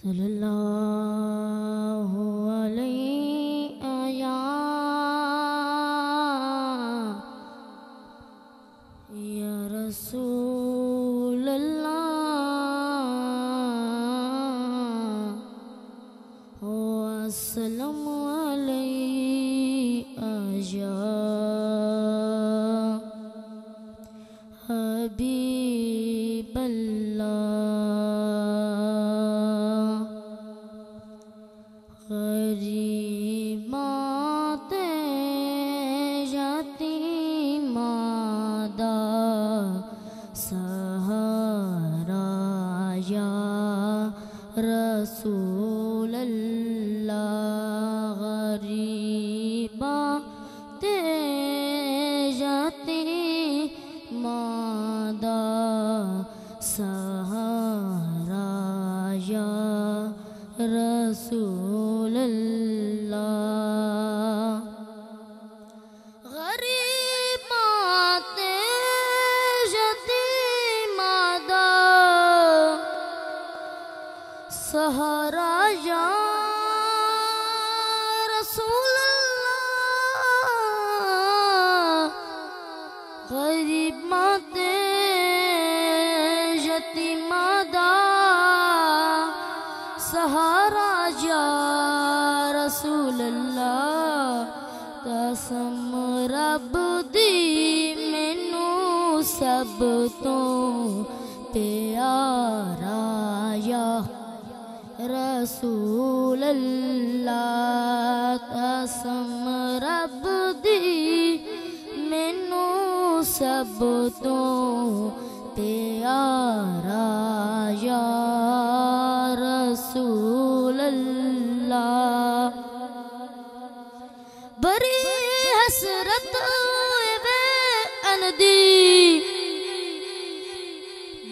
صلی اللہ علیہ یا رسول اللہ وسلم علیہ یا حبیب اللہ غریبات یتیماں دا سہارا یا رسول اللہ غریبات یتیماں دا سہارا یا رسول اللہ غریبات یتیماں دا سہارا یا رسول اللہ غریبات یتیماں دا سہارا یا رسول اللہ قسم رب دی مینوں سب تو پیارا یا رسول اللہ قسم رب دی مینوں سب تو پیارا یا رسول اللہ بری حسرت وے اندی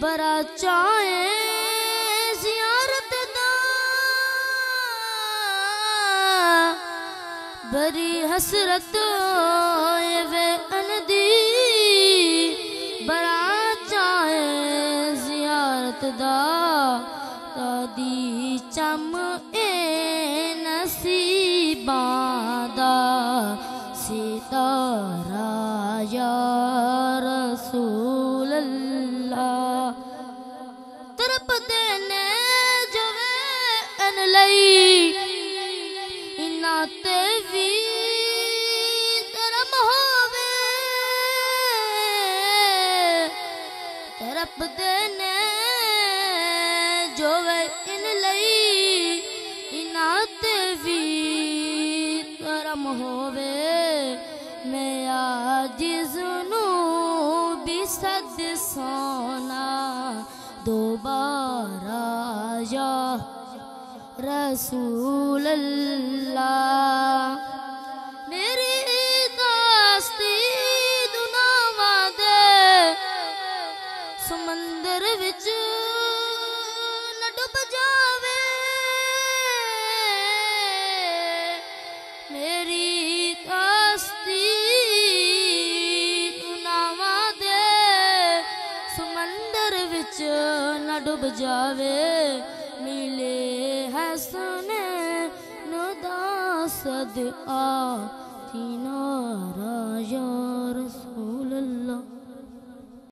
برا چاہے زیارت دا بری حسرت وے اندی برا چاہے زیارت دا دی چم اے نصیباں دا ستارہ یا رسول اللہ ترپ دینے جو وے ان لئی انہاں تے وی ترم ہووے ترپ دینے جو وے ان لئی انہاں تے وی کرم ہووے میں عاجز نوں بھی صد سونا دوبارہ یا رسول اللہ میری داستی دناواں دے سمندر وچ نہ ڈوب جاوے میری داستی دناواں دے سمندر وچ نہ ڈوب جاوے ملے حسن ندا صدقہ تینارا یا